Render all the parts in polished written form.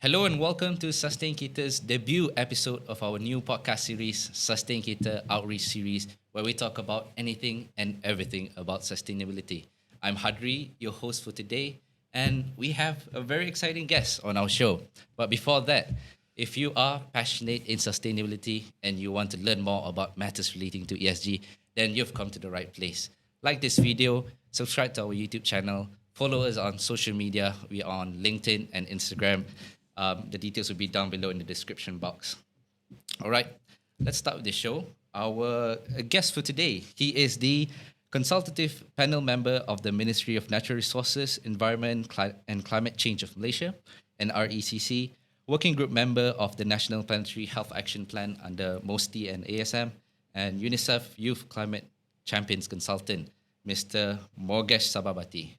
Hello and welcome to Sustainkita's debut episode of our new podcast series, Sustainkita Outreach Series, where we talk about anything and everything about sustainability. I'm Hadri, your host for today, and we have a very exciting guest on our show. But before that, if you are passionate in sustainability and you want to learn more about matters relating to ESG, then you've come to the right place. Like this video, subscribe to our YouTube channel, follow us on social media. We are on LinkedIn and Instagram. The details will be down below in the description box. All right, let's start with the show. Our guest for today, he is the consultative panel member of the Ministry of Natural Resources, Environment and Climate Change of Malaysia, NERCC, working group member of the National Planetary Health Action Plan under MOSTI and ASM, and UNICEF Youth Climate Champions Consultant, Mr. Mogesh Sababathy.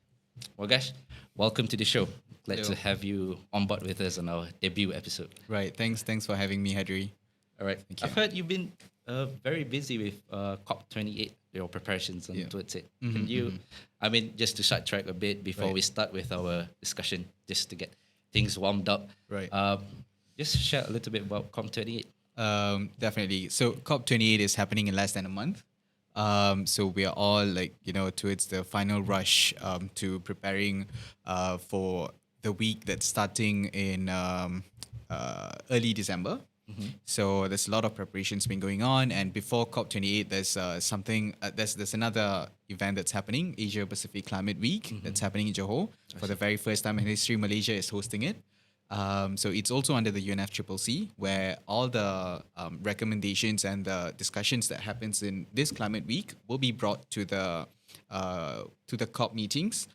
Mogesh, welcome to the show. Glad to have you on board with us on our debut episode. Right. Thanks for having me, Hadri. All right. I've heard you've been very busy with COP28, your preparations towards it. Can you, just to start track a bit before we start with our discussion, just to get things warmed up. Right. Just share a little bit about COP28. Definitely. So COP28 is happening in less than a month. So we are all towards the final rush to preparing for the week that's starting in early December. So there's a lot of preparations been going on, and before COP28, there's there's another event that's happening, Asia Pacific Climate Week, that's happening in Johor for the very first time in history. Malaysia is hosting it. So it's also under the UNFCCC, where all the recommendations and the discussions that happens in this climate week will be brought to the COP meetings,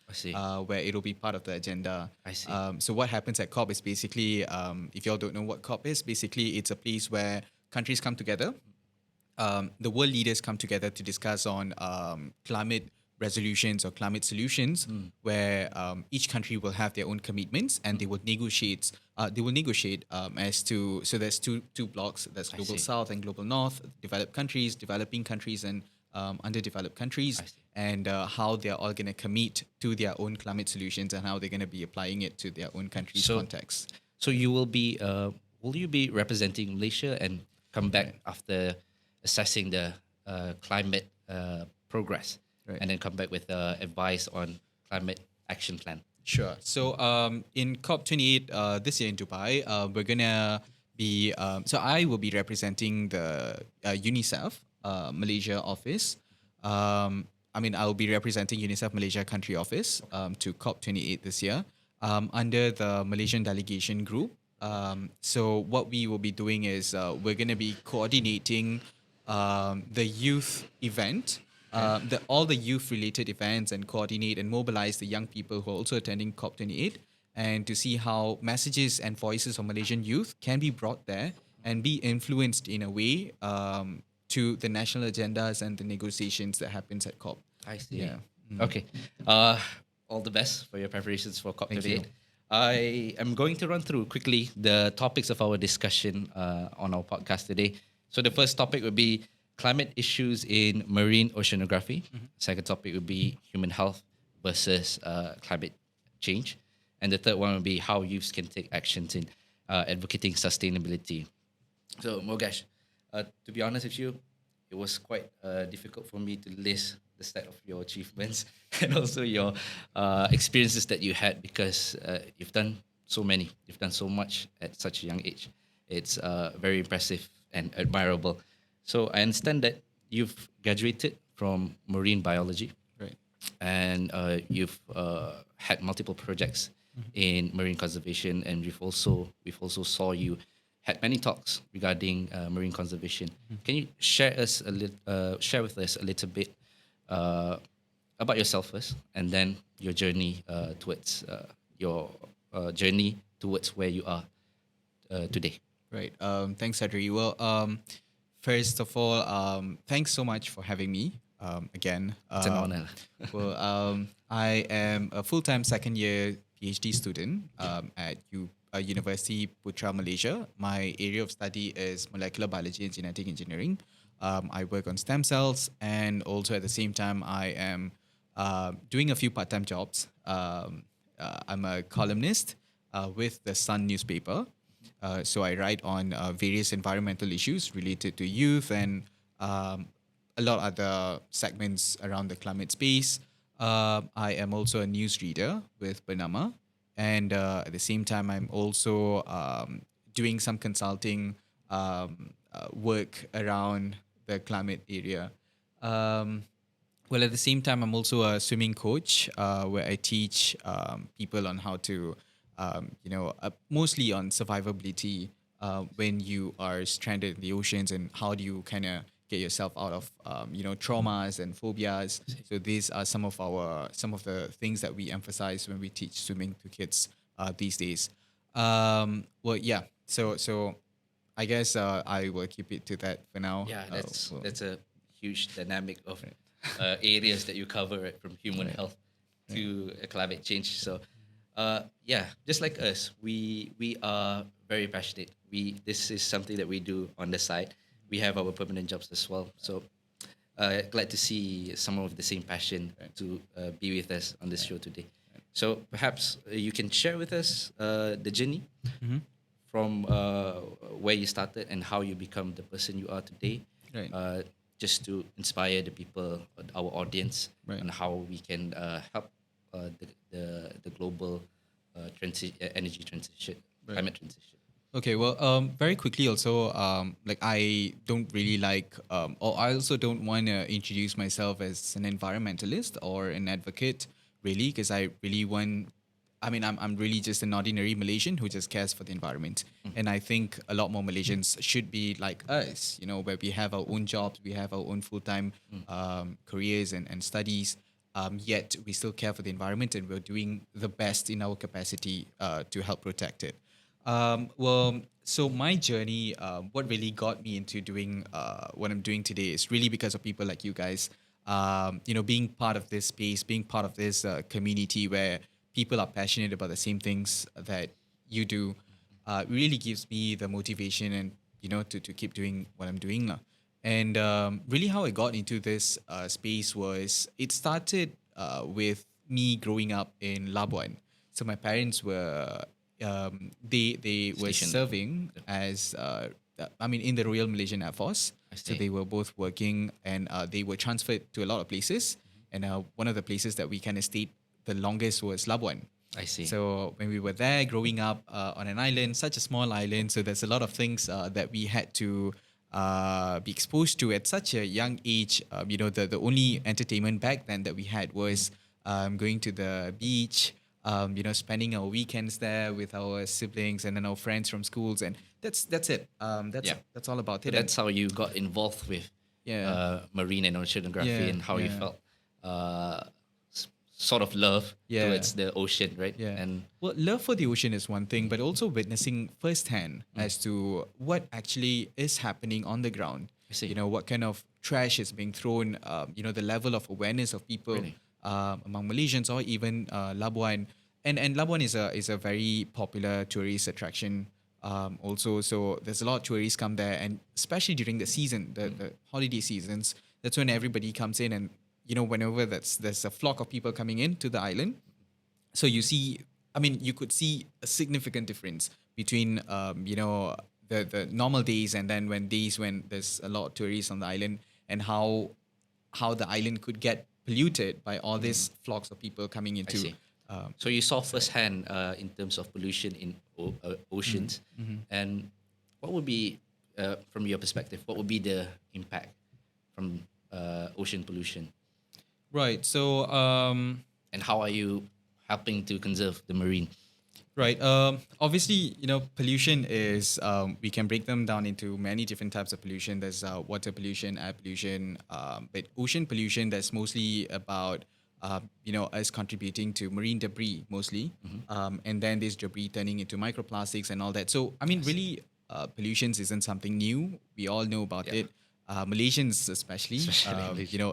where it'll be part of the agenda. I see. So what happens at COP is basically, if y'all don't know what COP is, basically it's a place where countries come together. The world leaders come together to discuss on climate resolutions or climate solutions, where each country will have their own commitments, and they would negotiate. As to, so there's two blocks. There's Global South and Global North, developed countries, developing countries, and underdeveloped countries, and how they're all going to commit to their own climate solutions and how they're going to be applying it to their own country's context. So you will be, will you be representing Malaysia and come back after assessing the climate progress? Right. And then come back with advice on climate action plan. Sure. So in COP28 this year in Dubai, we're going to be, so I will be representing the UNICEF Malaysia office. I'll be representing UNICEF Malaysia country office to COP28 this year under the Malaysian delegation group. So what we will be doing is we're going to be coordinating the youth event, all the youth-related events, and coordinate and mobilize the young people who are also attending COP28, and to see how messages and voices of Malaysian youth can be brought there and be influenced in a way to the national agendas and the negotiations that happens at COP. I see. Yeah. Okay. All the best for your preparations for COP28. I am going to run through quickly the topics of our discussion on our podcast today. So the first topic would be climate issues in marine oceanography. Second topic would be human health versus climate change. And the third one would be how youths can take actions in advocating sustainability. So Mogesh, to be honest with you, it was quite difficult for me to list the set of your achievements and also your experiences that you had, because you've done so many, you've done so much at such a young age. It's very impressive and admirable. So I understand that you've graduated from marine biology, right? And you've had multiple projects in marine conservation, and we've also saw you had many talks regarding marine conservation. Can you share with us a little bit about yourself first, and then your journey towards where you are today? Right. Thanks, Adri. Well, first of all, thanks so much for having me again. It's an honor. I am a full-time second-year Ph.D. student at University Putra, Malaysia. My area of study is molecular biology and genetic engineering. I work on stem cells, and also at the same time, I am doing a few part-time jobs. I'm a columnist with the Sun newspaper. So I write on various environmental issues related to youth and a lot of other segments around the climate space. I am also a newsreader with Bernama, and at the same time, I'm also doing some consulting work around the climate area. Um, well, at the same time, I'm also a swimming coach where I teach people on how to, mostly on survivability when you are stranded in the oceans and how do you kind of get yourself out of, traumas and phobias. So these are some of the things that we emphasize when we teach swimming to kids these days. Yeah. So I guess I will keep it to that for now. Yeah, that's a huge dynamic of areas that you cover, right, from human health to climate change. So, yeah, just like us, we are very passionate. This is something that we do on the side. We have our permanent jobs as well. So, glad to see some of the same passion to be with us on this show today. So perhaps you can share with us the journey from where you started and how you become the person you are today. Right. Just to inspire the people, our audience, Right. on how we can help the global energy transition, climate transition. Okay, well, very quickly also, like I don't really like, or I also don't want to introduce myself as an environmentalist or an advocate, really, because I really want, I mean, I'm really just an ordinary Malaysian who just cares for the environment. And I think a lot more Malaysians should be like us, where we have our own jobs, we have our own full-time careers and studies, yet we still care for the environment and we're doing the best in our capacity to help protect it. So my journey, what really got me into doing what I'm doing today is really because of people like you guys. Being part of this space, being part of this community where people are passionate about the same things that you do, really gives me the motivation and to keep doing what I'm doing now. And really, how I got into this space was it started with me growing up in Labuan. So my parents were they were Stationed. serving as in the Royal Malaysian Air Force. So see. they were both working and they were transferred to a lot of places. And one of the places that we kind of stayed the longest was Labuan. I see. So when we were there growing up on an island, such a small island, so there's a lot of things that we had to be exposed to at such a young age. The only entertainment back then that we had was going to the beach, spending our weekends there with our siblings and then our friends from schools, and that's it. That's all about So it. that's how you got involved with marine and oceanography, and how you felt sort of love towards the ocean, right? Yeah. And Well, love for the ocean is one thing, but also witnessing firsthand as to what actually is happening on the ground. I see. What kind of trash is being thrown, the level of awareness of people Really? among Malaysians or even Labuan. And Labuan is a very popular tourist attraction also. So there's a lot of tourists come there, and especially during the season, the holiday seasons, that's when everybody comes in and whenever there's a flock of people coming into the island, so you could see a significant difference between the normal days and then when there's a lot of tourists on the island, and how the island could get polluted by all these flocks of people coming into. see. So you saw firsthand in terms of pollution in oceans, and what would be, from your perspective, what would be the impact from ocean pollution, Right. So and how are you helping to conserve the marine? Right. Obviously, pollution is, we can break them down into many different types of pollution. There's water pollution, air pollution, but ocean pollution, that's mostly about, us contributing to marine debris mostly. And then this debris turning into microplastics and all that. So, really, pollutions isn't something new. We all know about it. Malaysians especially,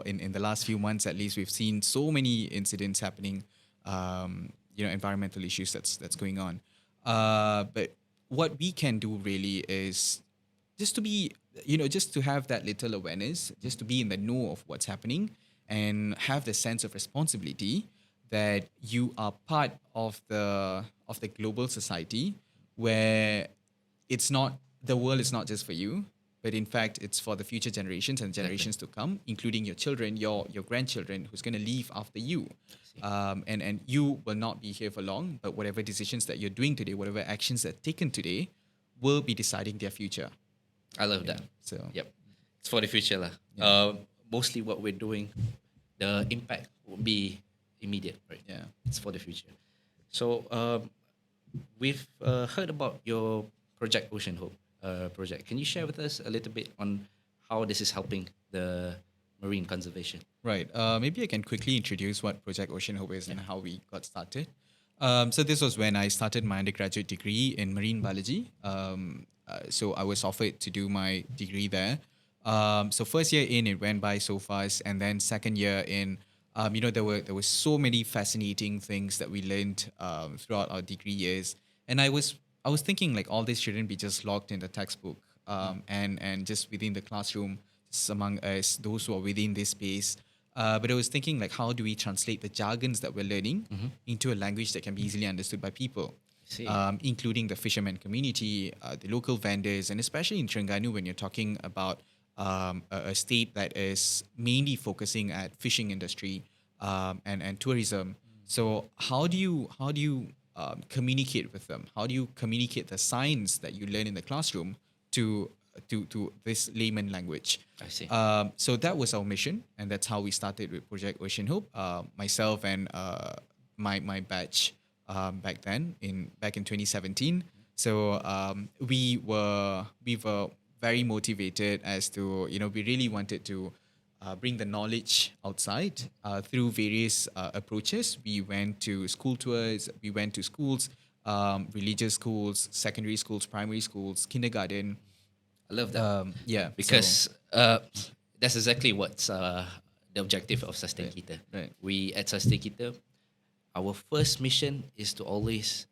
in the last few months at least, we've seen so many incidents happening, environmental issues that's going on. But what we can do really is just to be, just to have that little awareness, just to be in the know of what's happening and have the sense of responsibility that you are part of the global society where it's not the world is not just for you, but in fact it's for the future generations and generations to come, including your children, your grandchildren, who's going to leave after you. And you will not be here for long, but whatever decisions that you're doing today, whatever actions that are taken today, will be deciding their future. I love that. So Yep. It's for the future lah. Mostly what we're doing, the impact will be immediate, right? Yeah. It's for the future. So we've heard about your project Ocean Hope project. Can you share with us a little bit on how this is helping the marine conservation? Right. Maybe I can quickly introduce what Project Ocean Hope is and how we got started. So this was when I started my undergraduate degree in marine biology. So I was offered to do my degree there. So first year in, it went by so fast, and then second year in, there were so many fascinating things that we learned throughout our degree years, and I was thinking like all this shouldn't be just locked in the textbook and just within the classroom, just among us, those who are within this space. But I was thinking like, how do we translate the jargons that we're learning into a language that can be easily understood by people? See. Including the fisherman community, the local vendors, and especially in Terengganu when you're talking about a state that is mainly focusing at fishing industry and tourism. So how do you communicate with them? How do you communicate the science that you learn in the classroom to this layman language? I see. So that was our mission, and that's how we started with Project Ocean Hope. Myself and my batch back in 2017. So we were very motivated as to we really wanted to bring the knowledge outside through various approaches. We went to school tours. We went to schools, religious schools, secondary schools, primary schools, kindergarten. I love that. Yeah, Because that's exactly what's the objective of Sustainkita. Right. We at Sustainkita, our first mission is to always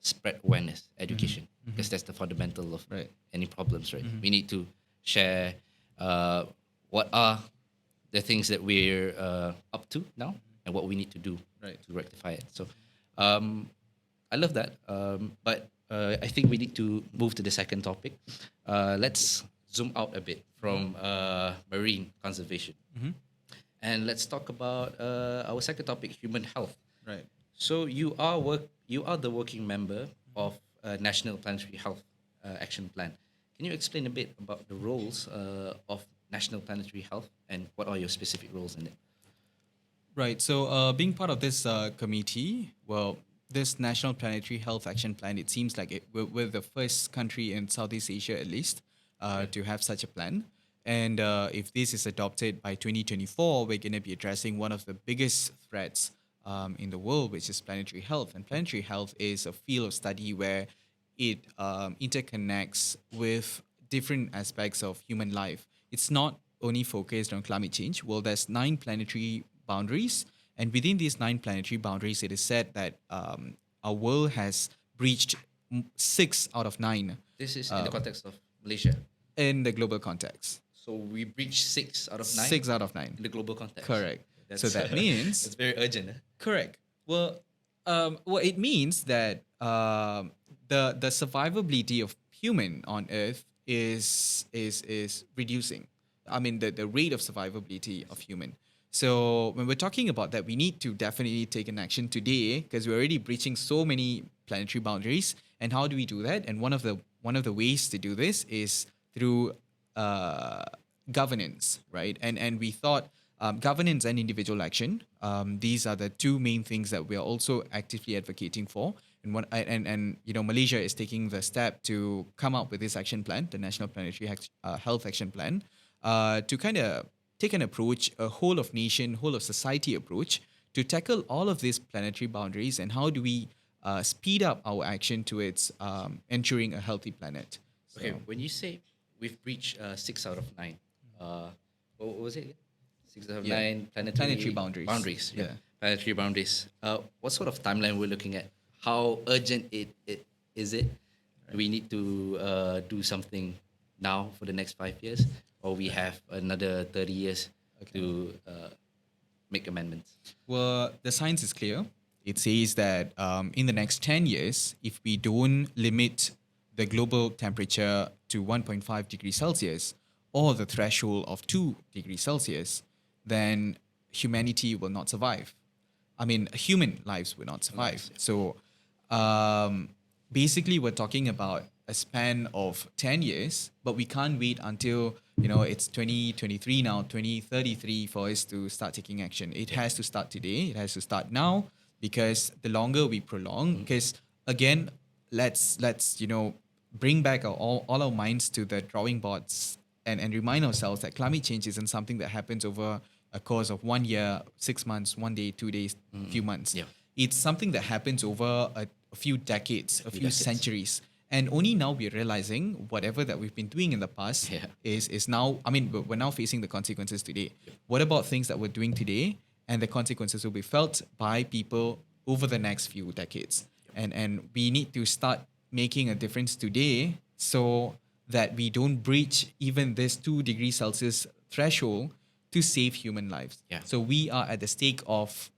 spread awareness, education, because that's the fundamental of Right. any problems, right? We need to share what are the things that we're up to now and what we need to do Right. to rectify it. So I love that. But I think we need to move to the second topic. Let's zoom out a bit from marine conservation. And let's talk about our second topic, human health. Right. So you are the working member of National Planetary Health Action Plan. Can you explain a bit about the roles of National Planetary Health and what are your specific roles in it? Right. So being part of this committee, well, this National Planetary Health Action Plan, it seems like we're the first country in Southeast Asia, at least, to have such a plan. And if this is adopted by 2024, we're going to be addressing one of the biggest threats in the world, which is planetary health. And planetary health is a field of study where it interconnects with different aspects of human life. It's not only focused on climate change. Well, there's 9 planetary boundaries. And within these 9 planetary boundaries, it is said that our world has breached 6 out of 9 This is in the context of Malaysia. in the global context. So we breached 6 out of 9 6 out of 9. in the global context. Correct. That's, So that means it's very urgent. correct. Well, it means that the survivability of human on Earth is reducing. I mean, the rate of survivability of human. So when we're talking about that, we need to definitely take an action today because we're already breaching so many planetary boundaries. And how do we do that? And one of the ways to do this is through governance, right? And we thought governance and individual action. These are the 2 main things that we are also actively advocating for. And Malaysia is taking the step to come up with this action plan, the National Planetary Health Action Plan, to kind of take an approach, a whole of nation, whole of society approach to tackle all of these planetary boundaries and how do we speed up our action towards ensuring a healthy planet. Okay, when you say we've breached 6 out of 9, what was it? 6 out of 9 planetary boundaries. Yeah. Planetary boundaries. What sort of timeline we're looking at? How urgent it is it? Do we need to do something now for the next 5 years, or we have another 30 years to make amendments? Well, the science is clear. It says that in the next 10 years, if we don't limit the global temperature to 1.5 degrees Celsius or the threshold of 2 degrees Celsius, then humanity will not survive. I mean, human lives will not survive. So basically, we're talking about a span of 10 years, but we can't wait until, it's 2023 now, 2033 for us to start taking action. It has to start today. It has to start now, because the longer we prolong, because again, let's bring back all our minds to the drawing boards and remind ourselves that climate change isn't something that happens over a course of 1 year, 6 months, 1 day, 2 days, few months. Yeah. It's something that happens over a few decades, a few centuries. And only now we're realizing whatever that we've been doing in the past is now, we're now facing the consequences today. What about things that we're doing today, and the consequences will be felt by people over the next few decades? And we need to start making a difference today so that we don't breach even this 2 degrees Celsius threshold to save human lives. Yeah. So we are at the stake of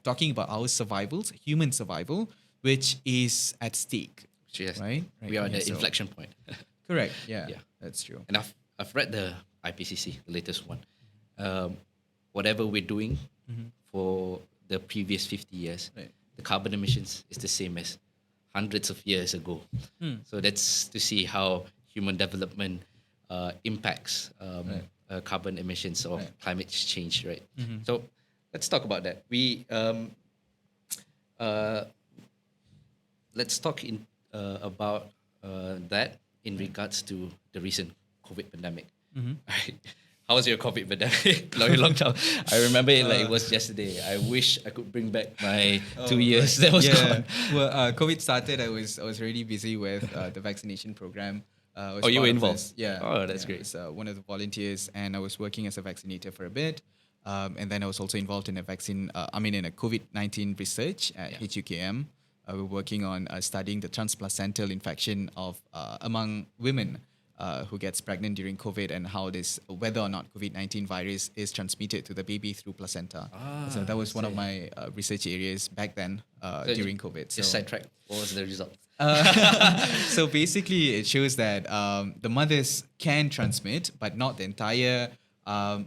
talking about our survivals, human survival, which is at stake. Yes. Right? We are at Yeah, the so- inflection point. Correct. Yeah. Yeah. That's true. And I've read the IPCC, the latest one. Whatever we're doing for the previous 50 years, Right. the carbon emissions is the same as hundreds of years ago. So that's to see how human development impacts carbon emissions or climate change, right? So let's talk about that. Let's talk about that in regards to the recent COVID pandemic. Right. How was your COVID pandemic? Long time. I remember it like it was yesterday. I wish I could bring back my 2 years that was gone. Well, COVID started. I was really busy with the vaccination program. I was Oh, you part were of involved? this. Yeah. Oh, that's yeah. great. I was one of the volunteers, and I was working as a vaccinator for a bit. And then I was also involved in a COVID-19 research at HUKM. We were working on studying the transplacental infection of among women who gets pregnant during COVID, and how whether or not COVID-19 virus is transmitted to the baby through placenta. So that was one of my research areas back then during COVID. Just sidetrack. What was the result? So basically, it shows that the mothers can transmit, but not the entire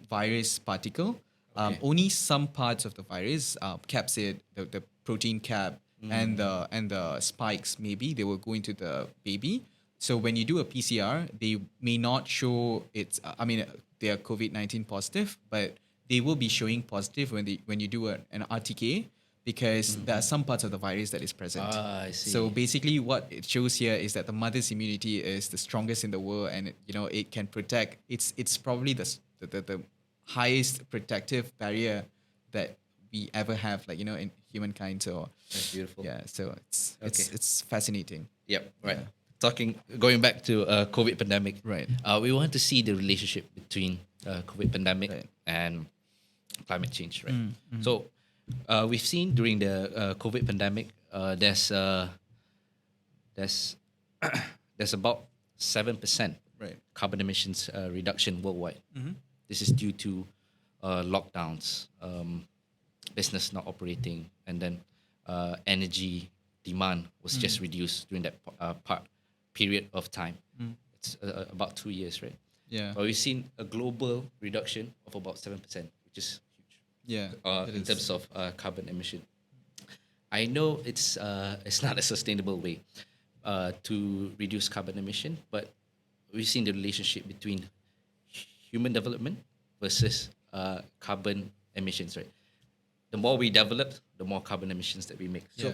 virus particle. Only some parts of the virus, capsid, the protein cap, and the spikes, maybe they will go into the baby. So when you do a PCR, they may not show they are COVID-19 positive, but they will be showing positive when you do an RTK, because there are some parts of the virus that is present. I see. So basically, what it shows here is that the mother's immunity is the strongest in the world, and it can protect. It's probably the highest protective barrier that we ever have, in humankind. So That's beautiful. yeah, so it's fascinating. Yep. Right. Going back to COVID pandemic. Right. We want to see the relationship between COVID pandemic Right. and climate change, right? So we've seen during the COVID pandemic, there's about 7% Right. carbon emissions reduction worldwide. This is due to lockdowns, business not operating, and then energy demand was just reduced during that period of time. It's about 2 years, right? Yeah. But we've seen a global reduction of about 7%, which is huge Yeah. it in is. terms of carbon emission. I know it's not a sustainable way to reduce carbon emission, but we've seen the relationship between human development versus carbon emissions, right? The more we develop, the more carbon emissions that we make. So,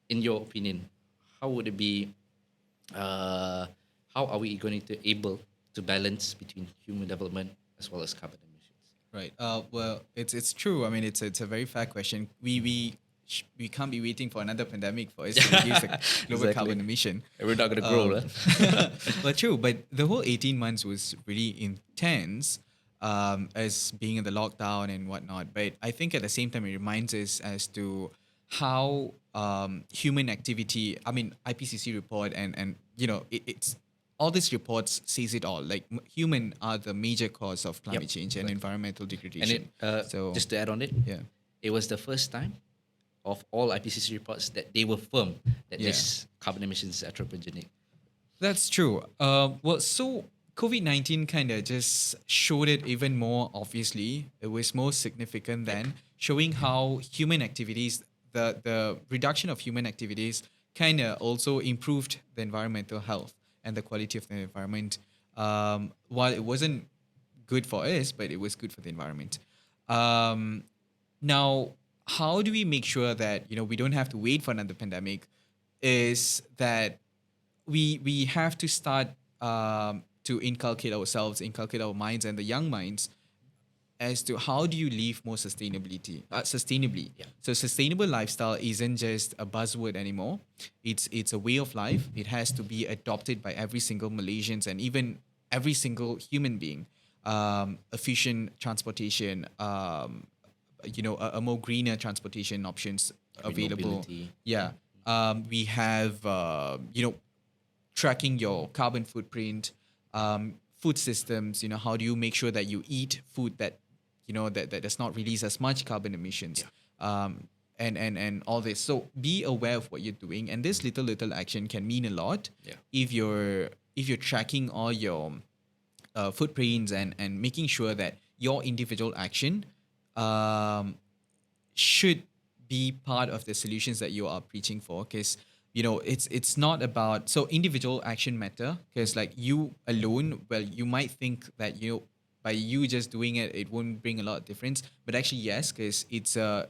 in your opinion, how would it be? How are we going to able to balance between human development as well as carbon emissions? Right. Well, it's true. I mean, it's a very fair question. We can't be waiting for another pandemic for us to reduce the global Exactly. carbon emission. We're not going to grow, right? But true. But the whole 18 months was really intense, as being in the lockdown and whatnot. But I think at the same time, it reminds us as to how human activity. I mean, IPCC report and it's all these reports says it all. Like human are the major cause of climate Yep, change and environmental degradation. And so just to add on it, yeah, it was the first time of all IPCC reports that they were firm that Yeah. this carbon emissions is anthropogenic. that's true. Well, so COVID-19 kind of just showed it even more obviously. It was more significant than showing how human activities, the reduction of human activities, kind of also improved the environmental health and the quality of the environment. While it wasn't good for us, but it was good for the environment. Um, Now, how do we make sure that we don't have to wait for another pandemic? Is that we have to start to inculcate our minds and the young minds as to how do you live more sustainably. Yeah. So sustainable lifestyle isn't just a buzzword anymore. It's a way of life. It has to be adopted by every single Malaysians and even every single human being. Efficient transportation, a more greener transportation options Green available. mobility. Yeah. We have tracking your carbon footprint, food systems. How do you make sure that you eat food that that does not release as much carbon emissions, and all this. So be aware of what you're doing, and this little action can mean a lot. Yeah. If you're tracking all your footprints and making sure that your individual action should be part of the solutions that you are preaching for, because it's not about, so individual action matter, because like you alone, well, you might think that by you just doing it, it won't bring a lot of difference, but actually yes, because it's a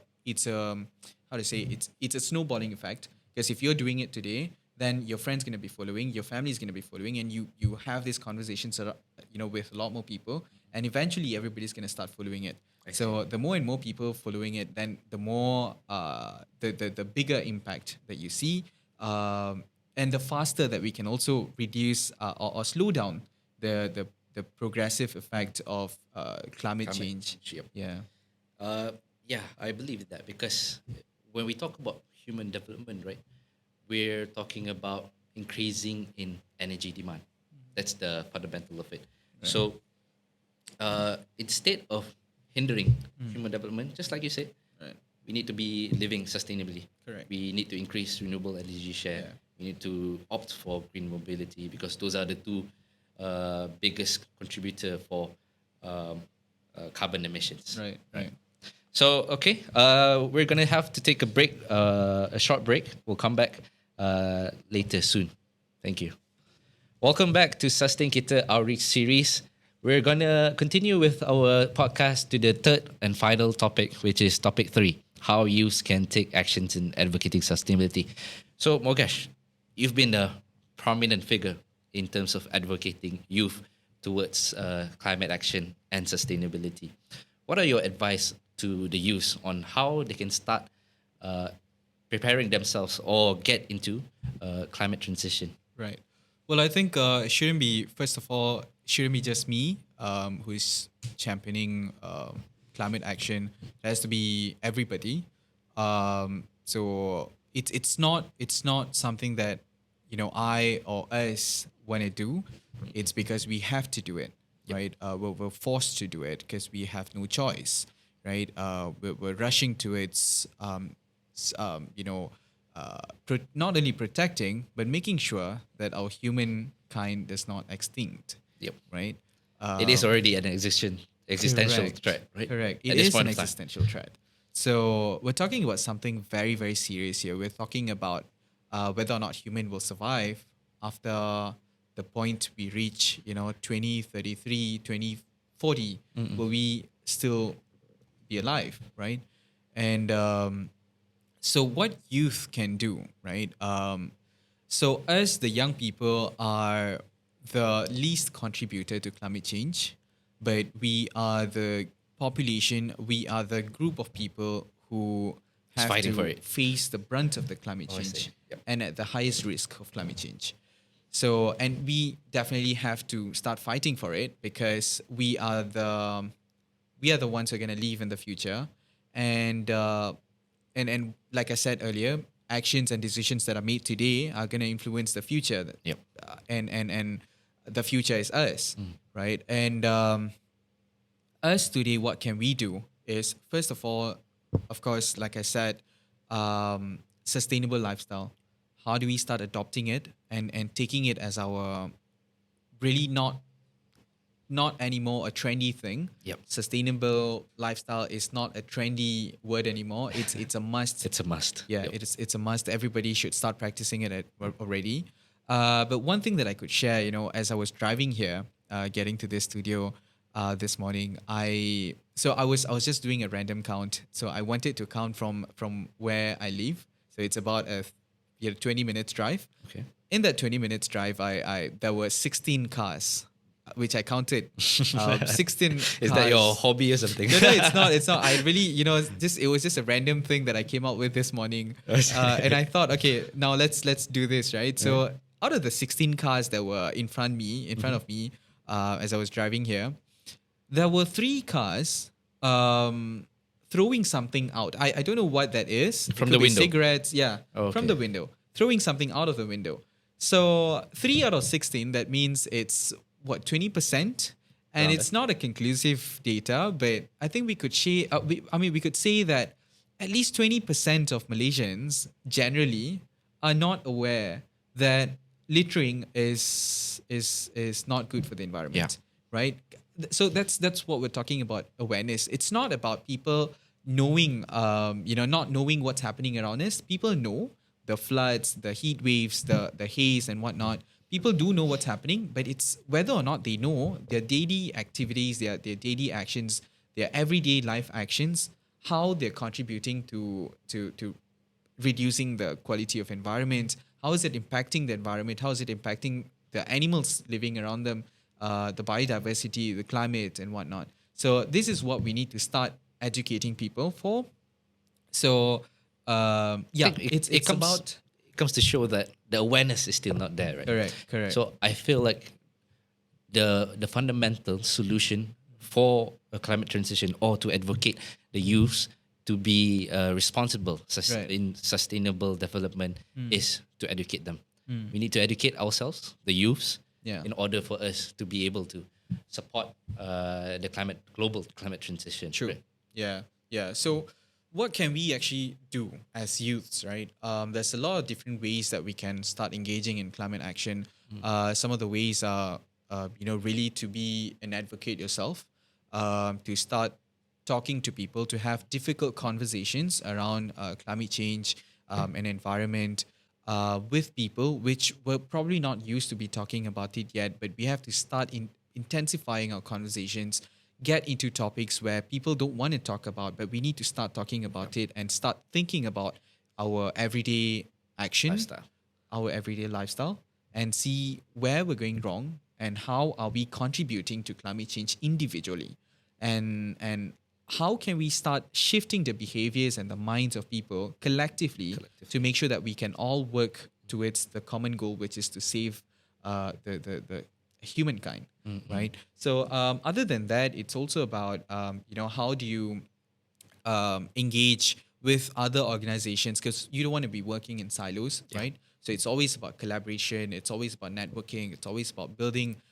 how to say, it's a snowballing effect, because if you're doing it today, then your friend's going to be following, your family is going to be following, and you have these conversations with a lot more people, and eventually everybody's going to start following it. So the more and more people following it, then the more the bigger impact that you see, and the faster that we can also reduce or slow down the progressive effect of climate change. Yep. Yeah. Yeah, I believe that, because when we talk about human development, right, we're talking about increasing in energy demand. That's the fundamental of it. Right. So, instead of hindering human development, just like you said, Right. we need to be living sustainably. Correct. We need to increase renewable energy share. Yeah. We need to opt for green mobility, because those are the two biggest contributor for carbon emissions. Right. Right. So, okay, we're going to have to take a break, a short break. We'll come back later soon. Thank you. Welcome back to Sustainkita Outreach Series. We're going to continue with our podcast to the third and final topic, which is topic 3, how youth can take actions in advocating sustainability. So, Mogesh, you've been a prominent figure in terms of advocating youth towards climate action and sustainability. What are your advice to the youth on how they can start preparing themselves or get into climate transition? Right. Well, I think it shouldn't be, first of all, shouldn't be just me who is championing climate action. It has to be everybody. So it's not something that I or us want to do. It's because we have to do it, right? We're forced to do it because we have no choice, right? We're rushing to its not only protecting but making sure that our humankind does not extinct. Yep. Right. It is already an existential Correct. threat, right? Correct. At It this is point an of time. existential threat. So we're talking about something very, very serious here. We're talking about whether or not human will survive after the point we reach, 2033, 2040. Will we still be alive, right? And so what youth can do, right? So us, the young people, are the least contributor to climate change, but we are the population, we are the group of people who have fighting to for it. face the brunt of the climate Oh, I see. change Yep. and at the highest risk of climate change. So, and we definitely have to start fighting for it because we are the ones who are going to live in the future, and like I said earlier, actions and decisions that are made today are going to influence the future. Yep. And the future is us, right? And us today, what can we do is, first of all, of course, like I said, sustainable lifestyle. How do we start adopting it and taking it as our really not anymore a trendy thing. Yep. Sustainable lifestyle is not a trendy word anymore. It's a must. It's a must. Yeah, Yep. it's a must. Everybody should start practicing it already. But one thing that I could share, as I was driving here, getting to this studio this morning, I was just doing a random count. So I wanted to count from where I live. So it's about a 20 minutes drive. Okay. In that 20 minutes drive, I there were 16 cars, which I counted. 16 Is cars. that your hobby or something? No, it's not. I really, it was just a random thing that I came up with this morning. And I thought, okay, now let's do this, right? So out of the 16 cars that were in front of me, as I was driving here, there were 3 cars throwing something out. I don't know what that is. From It the could be window? cigarettes, yeah. Oh, From okay. the window. Throwing something out of the window. So 3 out of 16, that means it's 20%? And Around it's not a conclusive data, but I think we could we could say that at least 20% of Malaysians generally are not aware that littering is not good for the environment, right? So that's what we're talking about, awareness. It's not about people knowing, not knowing what's happening around us. People know the floods, the heat waves, the haze and whatnot. People do know what's happening, but it's whether or not they know their daily activities, their daily actions, their everyday life actions, how they're contributing to reducing the quality of environment. How is it impacting the environment? How is it impacting the animals living around them, the biodiversity, the climate and whatnot? So this is what we need to start educating people for. So It comes to show that the awareness is still not there, right? Correct. So I feel like the fundamental solution for a climate transition, or to advocate the youths to be responsible in sustainable development, is to educate them. We need to educate ourselves, the youths, in order for us to be able to support the global climate transition. True. Right? Yeah. So what can we actually do as youths, right? There's a lot of different ways that we can start engaging in climate action. Some of the ways are, really to be an advocate yourself, to start talking to people, to have difficult conversations around climate change and environment with people, which we're probably not used to be talking about it yet, but we have to start intensifying our conversations, get into topics where people don't want to talk about, but we need to start talking about it and start thinking about our everyday action, our everyday lifestyle, and see where we're going wrong and how are we contributing to climate change individually, and how can we start shifting the behaviors and the minds of people collectively to make sure that we can all work towards the common goal, which is to save the humankind, right? So other than that, it's also about how do you engage with other organizations, because you don't want to be working in silos, right? So it's always about collaboration, it's always about networking, it's always about building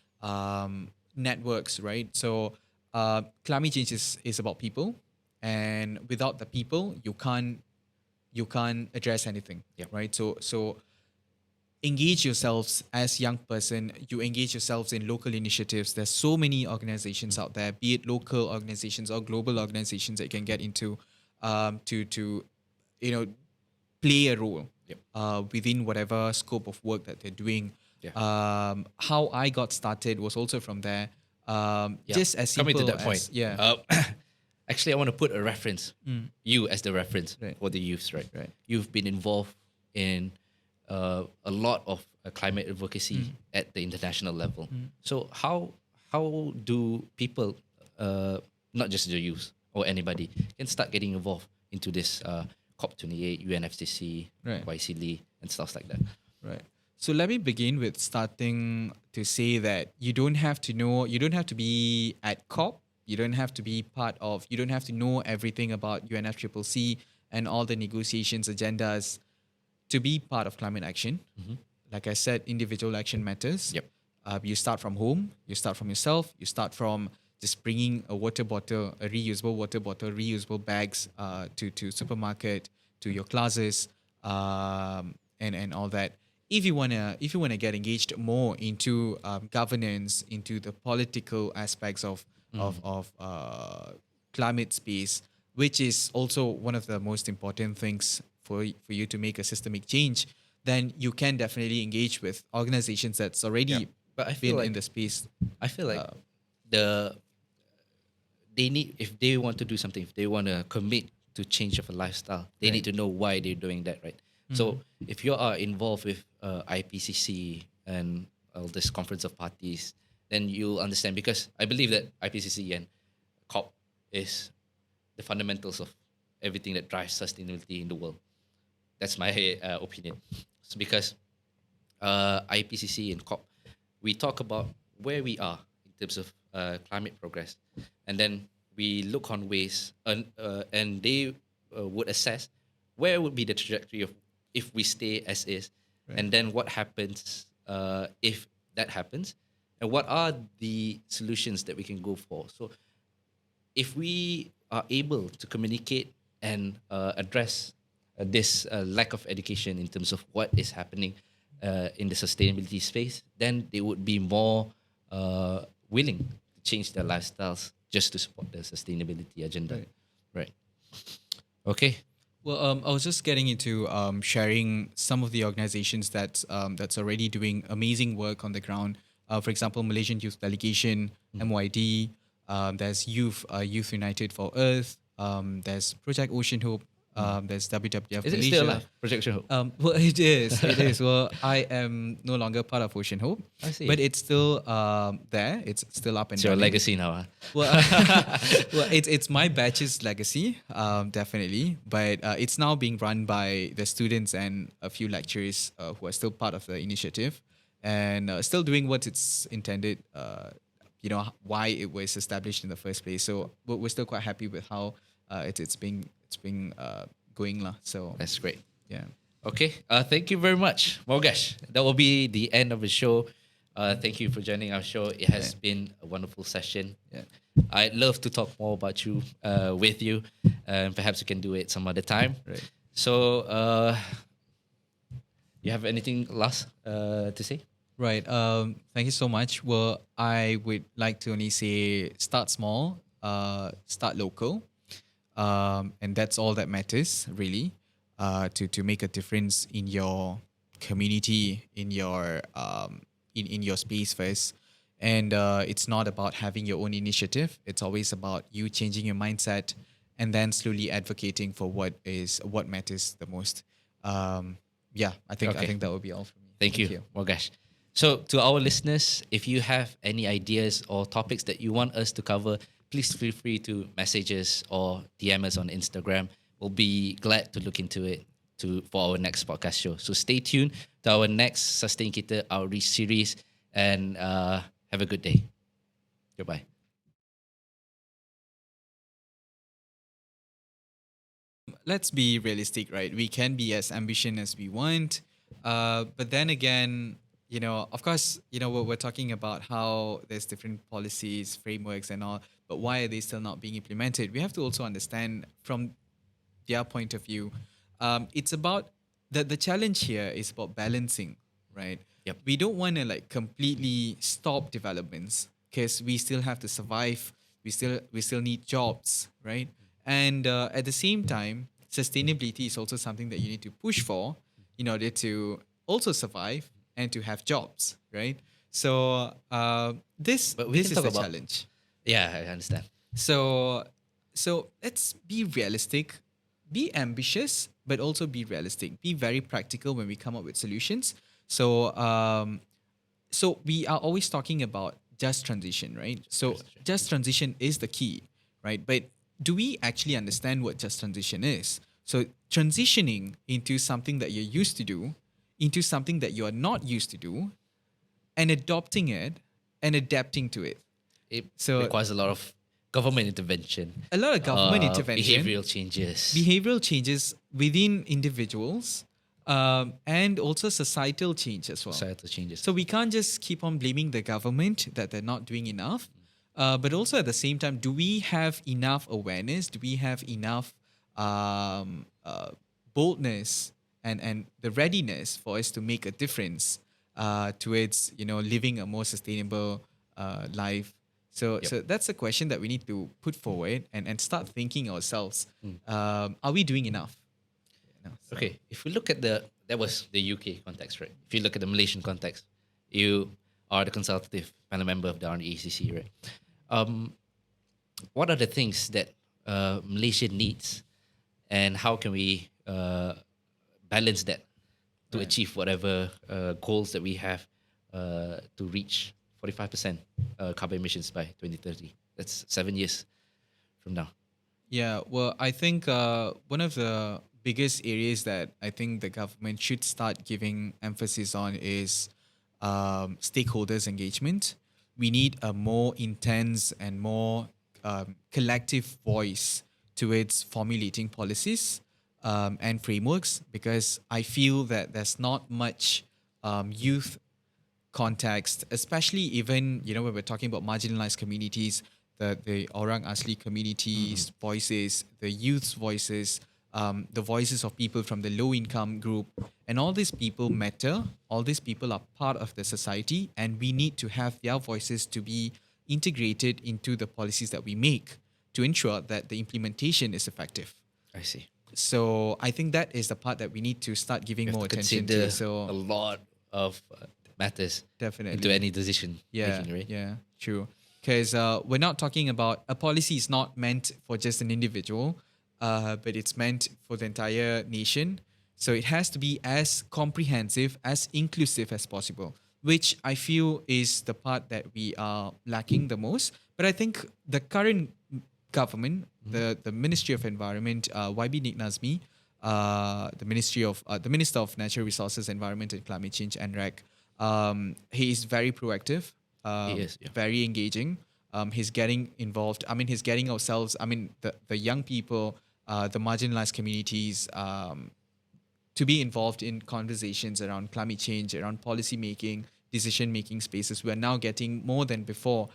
networks, right? So climate change is about people, and without the people, you can't address anything, right? So engage yourselves as young person. You engage yourselves in local initiatives. There's so many organizations out there, be it local organizations or global organizations that you can get into to play a role within whatever scope of work that they're doing. How I got started was also from there. Just as simple coming to that as, point. Actually, I want to put a reference, you as the reference for the youths, right? You've been involved in a lot of climate advocacy at the international level. So how do people, not just the youth or anybody, can start getting involved into this COP28, UNFCC, YCL, and stuff like that? Right. So let me begin with starting to say that you don't have to be at COP. You don't have to to know everything about UNFCCC and all the negotiations agendas to be part of climate action. Like I said, individual action matters. You start from home, you start from yourself, you start from just bringing a water bottle, a reusable water bottle, reusable bags to supermarket, to your classes, and all that. If you wanna get engaged more into governance, into the political aspects of climate space, which is also one of the most important things for you to make a systemic change, then you can definitely engage with organizations that's already But I feel been like in the space. I feel like the they need, if they want to do something, if they want to commit to change of a lifestyle, they need to know why they're doing that, right? So if you are involved with IPCC and all this conference of parties, then you'll understand, because I believe that IPCC and COP is the fundamentals of everything that drives sustainability in the world. That's my opinion. So because IPCC and COP, we talk about where we are in terms of climate progress, and then we look on ways, and they would assess where would be the trajectory of if we stay as is, and then what happens if that happens, and what are the solutions that we can go for. So if we are able to communicate and address this lack of education in terms of what is happening in the sustainability space, then they would be more willing to change their lifestyles just to support the sustainability agenda. Right. Okay. Well, I was just getting into sharing some of the organizations that's already doing amazing work on the ground. For example, Malaysian Youth Delegation, MYD. There's Youth United for Earth. There's Project Ocean Hope. There's WWF Is it Malaysia. still alive? Projection Hope. Well, it is. It is. Well, I am no longer part of Ocean Hope. I see. But it's still there. It's still up and It's your running. legacy now. Huh? Well, well, it's my batch's legacy, definitely. But it's now being run by the students and a few lecturers who are still part of the initiative, and still doing what it's intended. Why it was established in the first place. So we're still quite happy with how it's been going lah. So That's great. yeah. Okay. Thank you very much, Mogesh. That will be the end of the show. Thank you for joining our show. It has been a wonderful session. Yeah. I'd love to talk more about you, with you, and perhaps we can do it some other time. Right. So, you have anything last to say? Right. Thank you so much. Well, I would like to only say start small, start local, and that's all that matters really. To make a difference in your community, in your in your space first. And it's not about having your own initiative. It's always about you changing your mindset and then slowly advocating for what matters the most. I think that would be all for me. Thank you, Mogesh. So, to our listeners, if you have any ideas or topics that you want us to cover, please feel free to message us or DM us on Instagram. We'll be glad to look into it for our next podcast show. So, stay tuned to our next Sustainkita Outreach Series, and have a good day. Goodbye. Let's be realistic, right? We can be as ambitious as we want, but then again, of course, we're talking about how there's different policies, frameworks, and all, but why are they still not being implemented? We have to also understand from their point of view. It's about the challenge here is about balancing, right? Yep. We don't want to completely stop developments because we still have to survive. We still need jobs, right? And at the same time, sustainability is also something that you need to push for in order to also survive and to have jobs, right? So this is the challenge. Yeah, I understand. So let's be realistic, be ambitious, but also be realistic. Be very practical when we come up with solutions. So we are always talking about just transition, right? So just transition is the key, right? But do we actually understand what just transition is? So transitioning into something that you're used to do, into something that you are not used to do, and adopting it and adapting to it. It requires a lot of government intervention. A lot of government intervention. Behavioral changes. Behavioral changes within individuals, and also societal change as well. Societal changes. So we can't just keep on blaming the government that they're not doing enough. But also at the same time, do we have enough awareness? Do we have enough boldness and the readiness for us to make a difference towards living a more sustainable life? So that's a question that we need to put forward and start thinking ourselves. Are we doing enough? Okay, if we look at that was the UK context, right? If you look at the Malaysian context, you are the consultative panel member of the RNACC, right? What are the things that Malaysia needs, and how can we balance that to achieve whatever goals that we have to reach 45% carbon emissions by 2030? That's 7 years from now. Yeah, well, I think one of the biggest areas that I think the government should start giving emphasis on is stakeholders' engagement. We need a more intense and more collective voice towards formulating policies and frameworks, because I feel that there's not much youth context, especially even when we're talking about marginalized communities, the Orang Asli communities voices, the youth's voices, the voices of people from the low income group, and all these people matter. All these people are part of the society, and we need to have their voices to be integrated into the policies that we make to ensure that the implementation is effective. I see. So I think that is the part that we need to start giving more attention to. So a lot of matters definitely into any decision making, right? Yeah, true. Because we're not talking about a policy is not meant for just an individual, but it's meant for the entire nation. So it has to be as comprehensive, as inclusive as possible, which I feel is the part that we are lacking the most. But I think the current government, the Ministry of Environment, YB Nik Nazmi, the Minister of Natural Resources, Environment and Climate Change, NERCC, he is very proactive. He is, yeah. Very engaging. He's getting involved. I mean, he's getting ourselves, the young people, the marginalized communities, to be involved in conversations around climate change, around policy making, decision making spaces. We're now getting more than before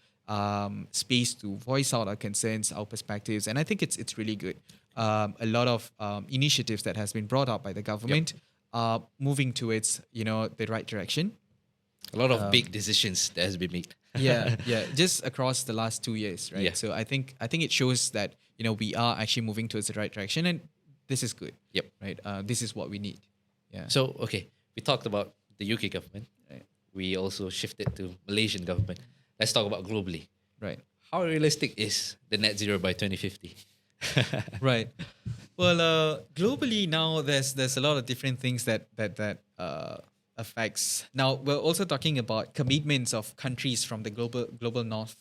space to voice out our concerns, our perspectives, and I think it's really good. A lot of initiatives that has been brought up by the government are moving towards the right direction. A lot of big decisions that has been made. yeah, just across the last 2 years, right? Yeah. So I think it shows that we are actually moving towards the right direction, and this is good. Yep. Right. This is what we need. Yeah. So, okay, we talked about the UK government. Right. We also shifted to Malaysian government. Let's talk about globally. Right. How realistic is the net zero by 2050? Right. Well, globally now there's a lot of different things that affects. Now we're also talking about commitments of countries from the global north,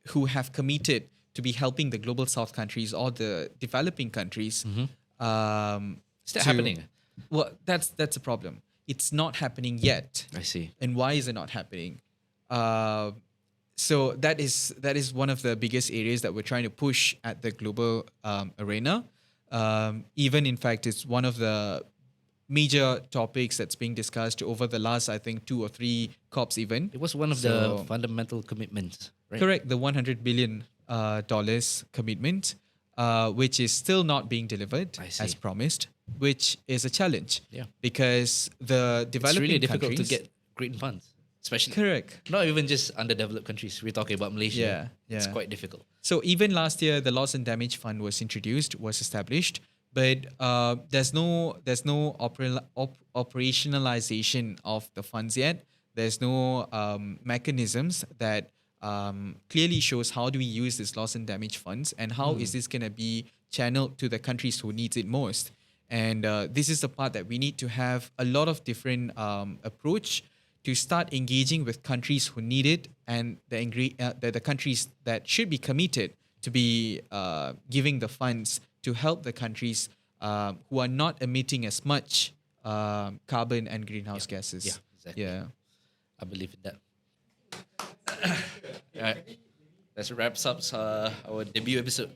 who have committed to be helping the global south countries or the developing countries. Is that happening? Well, that's a problem. It's not happening yet. I see. And why is it not happening? So that is one of the biggest areas that we're trying to push at the global arena. Even in fact, it's one of the major topics that's being discussed over the last, I think, 2 or 3 COPs even. It was one of the fundamental commitments, right? Correct, the $100 billion dollars commitment, which is still not being delivered as promised, which is a challenge. Yeah. Because the developing it's really difficult countries, to get green funds, especially. Correct. Not even just underdeveloped countries. We're talking about Malaysia. Yeah. It's quite difficult. So even last year, the Loss and Damage Fund was established, but there's no operationalization of the funds yet. There's no mechanisms that clearly shows how do we use this loss and damage funds, and how is this going to be channeled to the countries who needs it most. And this is the part that we need to have a lot of different approach to start engaging with countries who need it, and the countries that should be committed to be giving the funds to help the countries who are not emitting as much carbon and greenhouse gases. Yeah, exactly. Yeah. I believe in that. All right. That wraps up our debut episode.